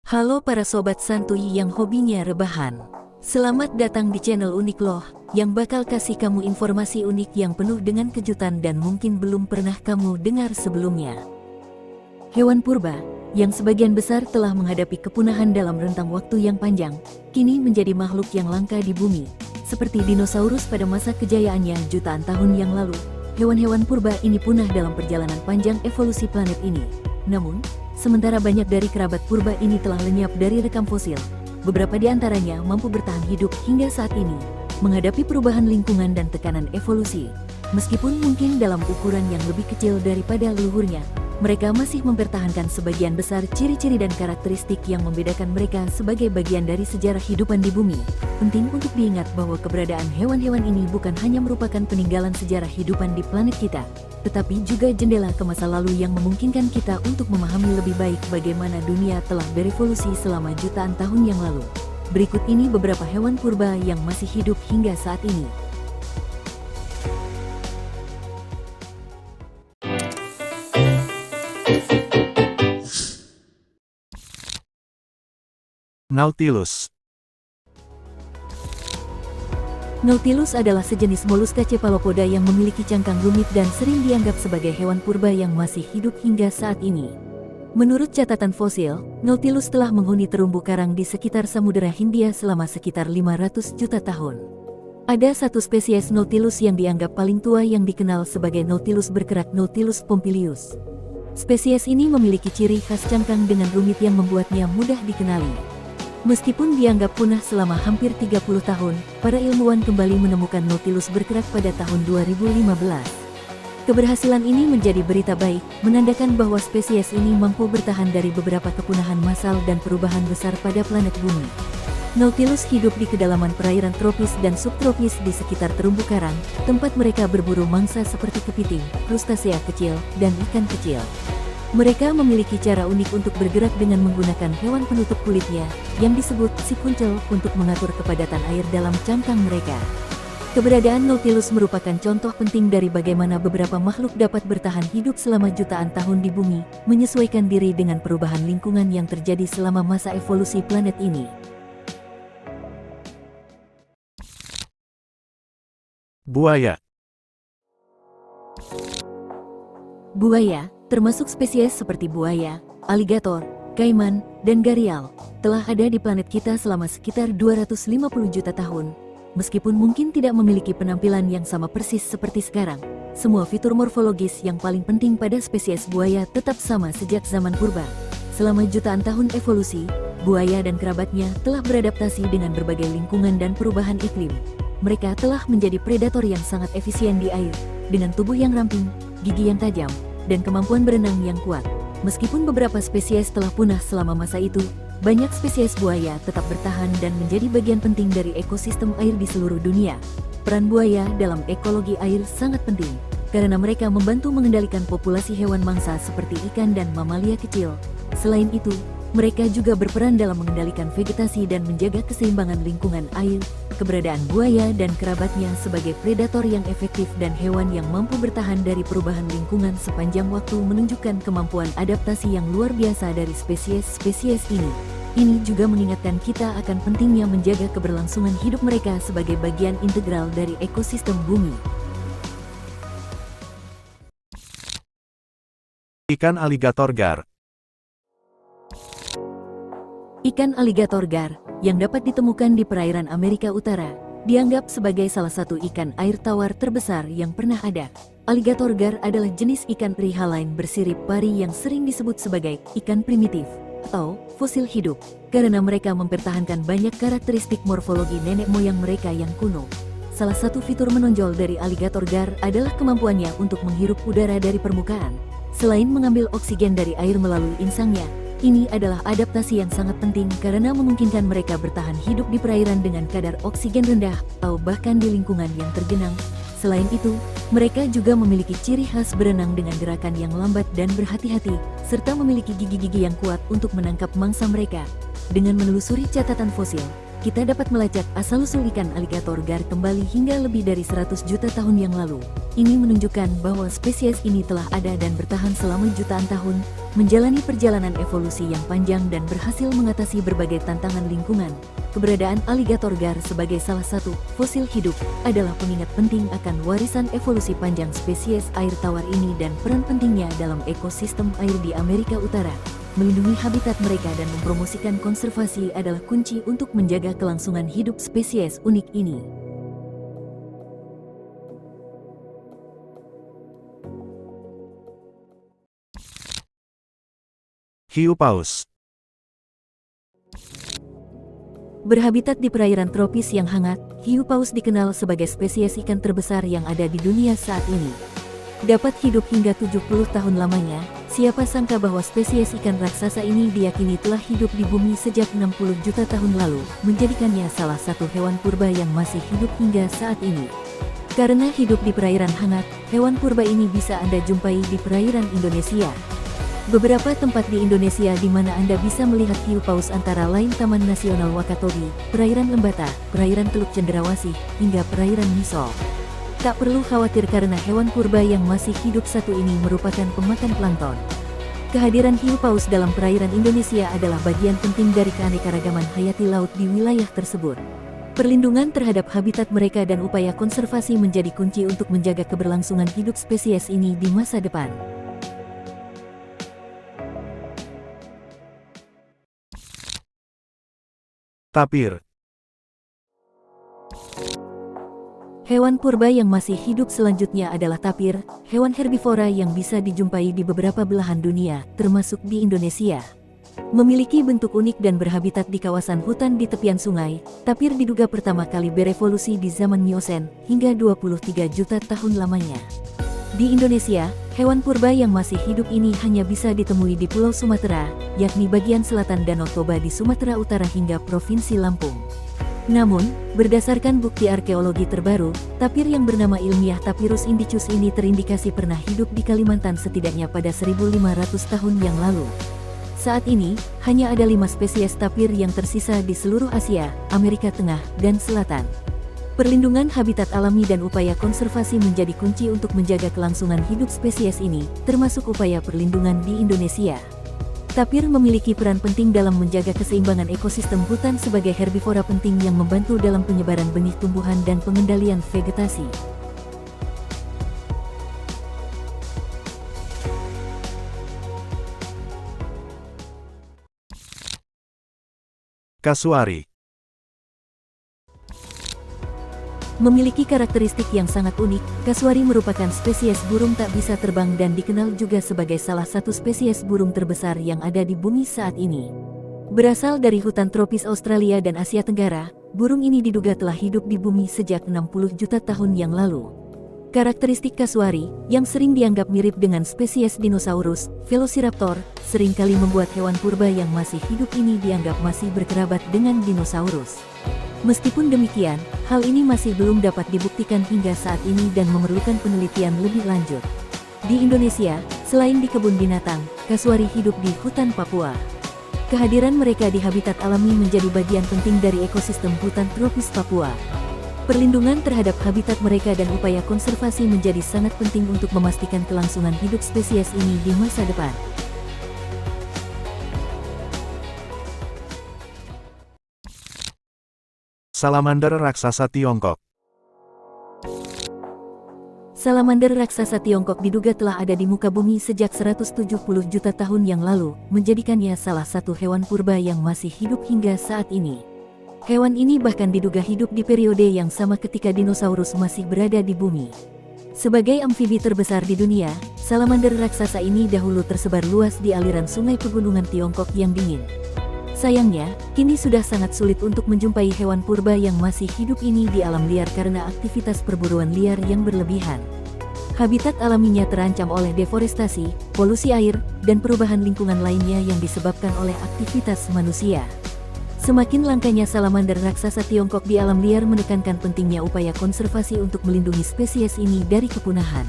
Halo para sobat santuy yang hobinya rebahan. Selamat datang di channel Unik Loh, yang bakal kasih kamu informasi unik yang penuh dengan kejutan dan mungkin belum pernah kamu dengar sebelumnya. Hewan purba, yang sebagian besar telah menghadapi kepunahan dalam rentang waktu yang panjang, kini menjadi makhluk yang langka di bumi. Seperti dinosaurus pada masa kejayaannya jutaan tahun yang lalu, hewan-hewan purba ini punah dalam perjalanan panjang evolusi planet ini. Namun, sementara banyak dari kerabat purba ini telah lenyap dari rekam fosil, beberapa di antaranya mampu bertahan hidup hingga saat ini, menghadapi perubahan lingkungan dan tekanan evolusi. Meskipun mungkin dalam ukuran yang lebih kecil daripada leluhurnya, mereka masih mempertahankan sebagian besar ciri-ciri dan karakteristik yang membedakan mereka sebagai bagian dari sejarah hidupan di bumi. Penting untuk diingat bahwa keberadaan hewan-hewan ini bukan hanya merupakan peninggalan sejarah hidupan di planet kita, tetapi juga jendela ke masa lalu yang memungkinkan kita untuk memahami lebih baik bagaimana dunia telah berevolusi selama jutaan tahun yang lalu. Berikut ini beberapa hewan purba yang masih hidup hingga saat ini. Nautilus. Nautilus adalah sejenis moluska cephalopoda yang memiliki cangkang rumit dan sering dianggap sebagai hewan purba yang masih hidup hingga saat ini. Menurut catatan fosil, Nautilus telah menghuni terumbu karang di sekitar Samudera Hindia selama sekitar 500 juta tahun. Ada satu spesies Nautilus yang dianggap paling tua yang dikenal sebagai Nautilus berkerak, Nautilus pompilius. Spesies ini memiliki ciri khas cangkang dengan rumit yang membuatnya mudah dikenali. Meskipun dianggap punah selama hampir 30 tahun, para ilmuwan kembali menemukan Nautilus berkerak pada tahun 2015. Keberhasilan ini menjadi berita baik, menandakan bahwa spesies ini mampu bertahan dari beberapa kepunahan massal dan perubahan besar pada planet bumi. Nautilus hidup di kedalaman perairan tropis dan subtropis di sekitar terumbu karang, tempat mereka berburu mangsa seperti kepiting, krustasea kecil, dan ikan kecil. Mereka memiliki cara unik untuk bergerak dengan menggunakan hewan penutup kulitnya, yang disebut sikuncel, untuk mengatur kepadatan air dalam cangkang mereka. Keberadaan Nautilus merupakan contoh penting dari bagaimana beberapa makhluk dapat bertahan hidup selama jutaan tahun di bumi, menyesuaikan diri dengan perubahan lingkungan yang terjadi selama masa evolusi planet ini. Buaya. Buaya, termasuk spesies seperti buaya, aligator, kaiman, dan gharial, telah ada di planet kita selama sekitar 250 juta tahun. Meskipun mungkin tidak memiliki penampilan yang sama persis seperti sekarang, semua fitur morfologis yang paling penting pada spesies buaya tetap sama sejak zaman purba. Selama jutaan tahun evolusi, buaya dan kerabatnya telah beradaptasi dengan berbagai lingkungan dan perubahan iklim. Mereka telah menjadi predator yang sangat efisien di air, dengan tubuh yang ramping, gigi yang tajam, dan kemampuan berenang yang kuat. Meskipun beberapa spesies telah punah selama masa itu, banyak spesies buaya tetap bertahan dan menjadi bagian penting dari ekosistem air di seluruh dunia. Peran buaya dalam ekologi air sangat penting, karena mereka membantu mengendalikan populasi hewan mangsa seperti ikan dan mamalia kecil. Selain itu, mereka juga berperan dalam mengendalikan vegetasi dan menjaga keseimbangan lingkungan air. Keberadaan buaya dan kerabatnya sebagai predator yang efektif dan hewan yang mampu bertahan dari perubahan lingkungan sepanjang waktu menunjukkan kemampuan adaptasi yang luar biasa dari spesies-spesies ini. Ini juga mengingatkan kita akan pentingnya menjaga keberlangsungan hidup mereka sebagai bagian integral dari ekosistem bumi. Ikan aligator gar. Ikan aligator gar, yang dapat ditemukan di perairan Amerika Utara, dianggap sebagai salah satu ikan air tawar terbesar yang pernah ada. Aligator gar adalah jenis ikan trihaline bersirip pari yang sering disebut sebagai ikan primitif atau fosil hidup, karena mereka mempertahankan banyak karakteristik morfologi nenek moyang mereka yang kuno. Salah satu fitur menonjol dari aligator gar adalah kemampuannya untuk menghirup udara dari permukaan. Selain mengambil oksigen dari air melalui insangnya, ini adalah adaptasi yang sangat penting karena memungkinkan mereka bertahan hidup di perairan dengan kadar oksigen rendah atau bahkan di lingkungan yang tergenang. Selain itu, mereka juga memiliki ciri khas berenang dengan gerakan yang lambat dan berhati-hati, serta memiliki gigi-gigi yang kuat untuk menangkap mangsa mereka. Dengan menelusuri catatan fosil, kita dapat melacak asal-usul ikan aligator gar kembali hingga lebih dari 100 juta tahun yang lalu. Ini menunjukkan bahwa spesies ini telah ada dan bertahan selama jutaan tahun, menjalani perjalanan evolusi yang panjang dan berhasil mengatasi berbagai tantangan lingkungan. Keberadaan aligator gar sebagai salah satu fosil hidup adalah pengingat penting akan warisan evolusi panjang spesies air tawar ini dan peran pentingnya dalam ekosistem air di Amerika Utara. Melindungi habitat mereka dan mempromosikan konservasi adalah kunci untuk menjaga kelangsungan hidup spesies unik ini. Hiu paus. Berhabitat di perairan tropis yang hangat, hiu paus dikenal sebagai spesies ikan terbesar yang ada di dunia saat ini. Dapat hidup hingga 70 tahun lamanya, siapa sangka bahwa spesies ikan raksasa ini diyakini telah hidup di bumi sejak 60 juta tahun lalu, menjadikannya salah satu hewan purba yang masih hidup hingga saat ini. Karena hidup di perairan hangat, hewan purba ini bisa Anda jumpai di perairan Indonesia. Beberapa tempat di Indonesia di mana Anda bisa melihat hiu paus antara lain Taman Nasional Wakatobi, Perairan Lembata, Perairan Teluk Cendrawasih, hingga Perairan Misol. Tak perlu khawatir karena hewan purba yang masih hidup satu ini merupakan pemakan plankton. Kehadiran hiu paus dalam perairan Indonesia adalah bagian penting dari keanekaragaman hayati laut di wilayah tersebut. Perlindungan terhadap habitat mereka dan upaya konservasi menjadi kunci untuk menjaga keberlangsungan hidup spesies ini di masa depan. Tapir. Hewan purba yang masih hidup selanjutnya adalah tapir, hewan herbivora yang bisa dijumpai di beberapa belahan dunia, termasuk di Indonesia. Memiliki bentuk unik dan berhabitat di kawasan hutan di tepian sungai, tapir diduga pertama kali berevolusi di zaman Miosen, hingga 23 juta tahun lamanya. Di Indonesia, hewan purba yang masih hidup ini hanya bisa ditemui di Pulau Sumatera, yakni bagian selatan Danau Toba di Sumatera Utara hingga Provinsi Lampung. Namun, berdasarkan bukti arkeologi terbaru, tapir yang bernama ilmiah Tapirus indicus ini terindikasi pernah hidup di Kalimantan setidaknya pada 1500 tahun yang lalu. Saat ini, hanya ada 5 spesies tapir yang tersisa di seluruh Asia, Amerika Tengah, dan Selatan. Perlindungan habitat alami dan upaya konservasi menjadi kunci untuk menjaga kelangsungan hidup spesies ini, termasuk upaya perlindungan di Indonesia. Tapir memiliki peran penting dalam menjaga keseimbangan ekosistem hutan sebagai herbivora penting yang membantu dalam penyebaran benih tumbuhan dan pengendalian vegetasi. Kasuari. Memiliki karakteristik yang sangat unik, kasuari merupakan spesies burung tak bisa terbang dan dikenal juga sebagai salah satu spesies burung terbesar yang ada di bumi saat ini. Berasal dari hutan tropis Australia dan Asia Tenggara, burung ini diduga telah hidup di bumi sejak 60 juta tahun yang lalu. Karakteristik kasuari, yang sering dianggap mirip dengan spesies dinosaurus, Velociraptor, seringkali membuat hewan purba yang masih hidup ini dianggap masih berkerabat dengan dinosaurus. Meskipun demikian, hal ini masih belum dapat dibuktikan hingga saat ini dan memerlukan penelitian lebih lanjut. Di Indonesia, selain di kebun binatang, kasuari hidup di hutan Papua. Kehadiran mereka di habitat alami menjadi bagian penting dari ekosistem hutan tropis Papua. Perlindungan terhadap habitat mereka dan upaya konservasi menjadi sangat penting untuk memastikan kelangsungan hidup spesies ini di masa depan. Salamander raksasa Tiongkok. Salamander raksasa Tiongkok diduga telah ada di muka bumi sejak 170 juta tahun yang lalu, menjadikannya salah satu hewan purba yang masih hidup hingga saat ini. Hewan ini bahkan diduga hidup di periode yang sama ketika dinosaurus masih berada di bumi. Sebagai amfibi terbesar di dunia, salamander raksasa ini dahulu tersebar luas di aliran sungai pegunungan Tiongkok yang dingin. Sayangnya, kini sudah sangat sulit untuk menjumpai hewan purba yang masih hidup ini di alam liar karena aktivitas perburuan liar yang berlebihan. Habitat alaminya terancam oleh deforestasi, polusi air, dan perubahan lingkungan lainnya yang disebabkan oleh aktivitas manusia. Semakin langkanya salamander raksasa Tiongkok di alam liar menekankan pentingnya upaya konservasi untuk melindungi spesies ini dari kepunahan.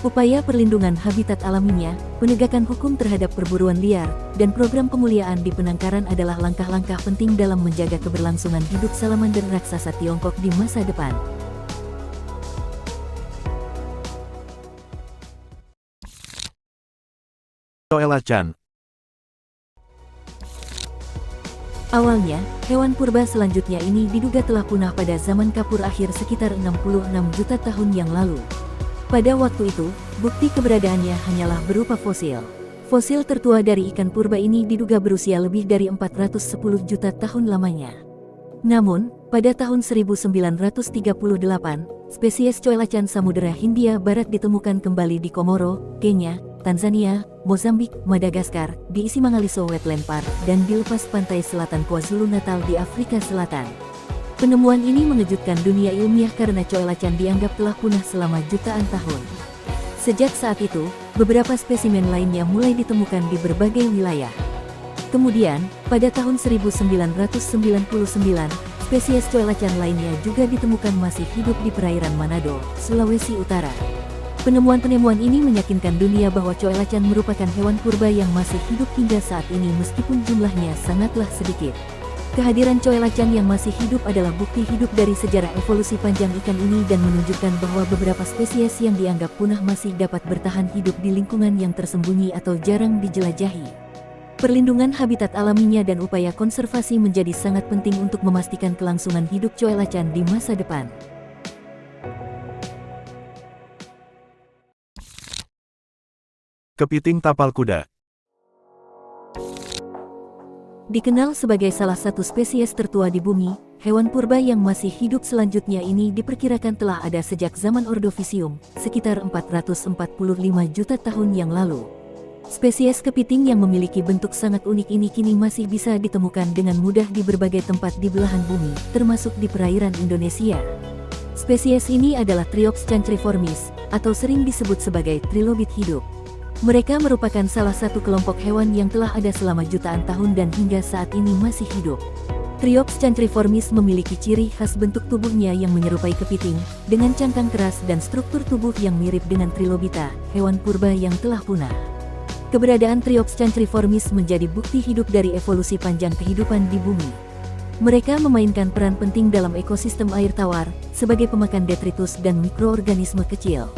Upaya perlindungan habitat alaminya, penegakan hukum terhadap perburuan liar, dan program pemuliaan di penangkaran adalah langkah-langkah penting dalam menjaga keberlangsungan hidup salamander raksasa Tiongkok di masa depan. Coelacan. Awalnya, hewan purba selanjutnya ini diduga telah punah pada zaman Kapur akhir sekitar 66 juta tahun yang lalu. Pada waktu itu, bukti keberadaannya hanyalah berupa fosil. Fosil tertua dari ikan purba ini diduga berusia lebih dari 410 juta tahun lamanya. Namun, pada tahun 1938, spesies coelacan Samudera Hindia Barat ditemukan kembali di Komoro, Kenya, Tanzania, Mozambik, Madagaskar, di Isimangaliso Wetland Park, dan di lepas pantai selatan KwaZulu-Natal di Afrika Selatan. Penemuan ini mengejutkan dunia ilmiah karena coelacan dianggap telah punah selama jutaan tahun. Sejak saat itu, beberapa spesimen lainnya mulai ditemukan di berbagai wilayah. Kemudian, pada tahun 1999, spesies coelacan lainnya juga ditemukan masih hidup di perairan Manado, Sulawesi Utara. Penemuan-penemuan ini meyakinkan dunia bahwa coelacan merupakan hewan purba yang masih hidup hingga saat ini meskipun jumlahnya sangatlah sedikit. Kehadiran coelacan yang masih hidup adalah bukti hidup dari sejarah evolusi panjang ikan ini dan menunjukkan bahwa beberapa spesies yang dianggap punah masih dapat bertahan hidup di lingkungan yang tersembunyi atau jarang dijelajahi. Perlindungan habitat alaminya dan upaya konservasi menjadi sangat penting untuk memastikan kelangsungan hidup coelacan di masa depan. Kepiting tapal kuda. Dikenal sebagai salah satu spesies tertua di bumi, hewan purba yang masih hidup selanjutnya ini diperkirakan telah ada sejak zaman Ordovisium, sekitar 445 juta tahun yang lalu. Spesies kepiting yang memiliki bentuk sangat unik ini kini masih bisa ditemukan dengan mudah di berbagai tempat di belahan bumi, termasuk di perairan Indonesia. Spesies ini adalah Triops chantriformis, atau sering disebut sebagai trilobit hidup. Mereka merupakan salah satu kelompok hewan yang telah ada selama jutaan tahun dan hingga saat ini masih hidup. Triops chantriformis memiliki ciri khas bentuk tubuhnya yang menyerupai kepiting, dengan cangkang keras dan struktur tubuh yang mirip dengan trilobita, hewan purba yang telah punah. Keberadaan Triops chantriformis menjadi bukti hidup dari evolusi panjang kehidupan di bumi. Mereka memainkan peran penting dalam ekosistem air tawar, sebagai pemakan detritus dan mikroorganisme kecil.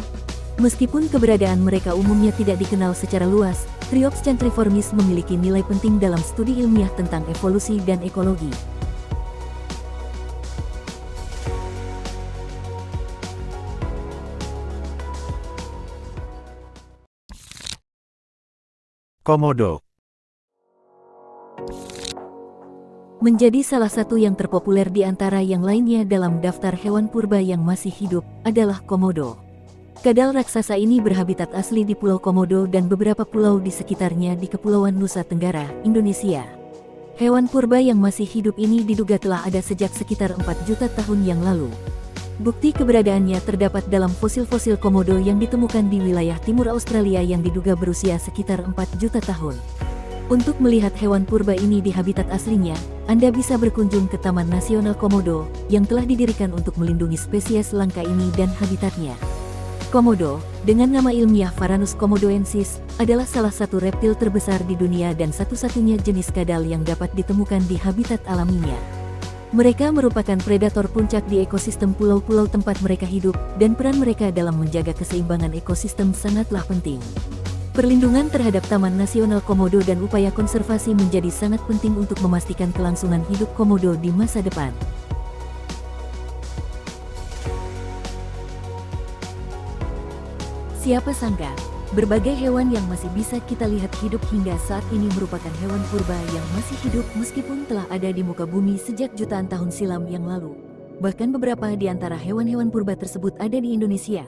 Meskipun keberadaan mereka umumnya tidak dikenal secara luas, Triops chantriformis memiliki nilai penting dalam studi ilmiah tentang evolusi dan ekologi. Komodo. Menjadi salah satu yang terpopuler di antara yang lainnya dalam daftar hewan purba yang masih hidup, adalah komodo. Kadal raksasa ini berhabitat asli di Pulau Komodo dan beberapa pulau di sekitarnya di Kepulauan Nusa Tenggara, Indonesia. Hewan purba yang masih hidup ini diduga telah ada sejak sekitar 4 juta tahun yang lalu. Bukti keberadaannya terdapat dalam fosil-fosil komodo yang ditemukan di wilayah timur Australia yang diduga berusia sekitar 4 juta tahun. Untuk melihat hewan purba ini di habitat aslinya, Anda bisa berkunjung ke Taman Nasional Komodo, yang telah didirikan untuk melindungi spesies langka ini dan habitatnya. Komodo, dengan nama ilmiah Varanus komodoensis, adalah salah satu reptil terbesar di dunia dan satu-satunya jenis kadal yang dapat ditemukan di habitat alaminya. Mereka merupakan predator puncak di ekosistem pulau-pulau tempat mereka hidup, dan peran mereka dalam menjaga keseimbangan ekosistem sangatlah penting. Perlindungan terhadap Taman Nasional Komodo dan upaya konservasi menjadi sangat penting untuk memastikan kelangsungan hidup komodo di masa depan. Siapa sangka, berbagai hewan yang masih bisa kita lihat hidup hingga saat ini merupakan hewan purba yang masih hidup meskipun telah ada di muka bumi sejak jutaan tahun silam yang lalu. Bahkan beberapa di antara hewan-hewan purba tersebut ada di Indonesia.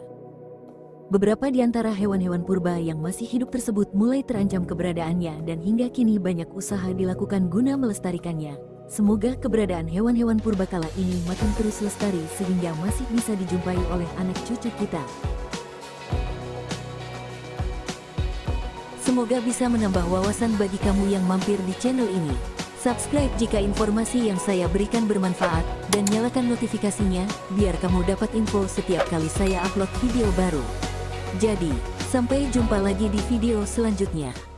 Beberapa di antara hewan-hewan purba yang masih hidup tersebut mulai terancam keberadaannya dan hingga kini banyak usaha dilakukan guna melestarikannya. Semoga keberadaan hewan-hewan purba kala ini makin terus lestari sehingga masih bisa dijumpai oleh anak cucu kita. Semoga bisa menambah wawasan bagi kamu yang mampir di channel ini. Subscribe jika informasi yang saya berikan bermanfaat, dan nyalakan notifikasinya, biar kamu dapat info setiap kali saya upload video baru. Jadi, sampai jumpa lagi di video selanjutnya.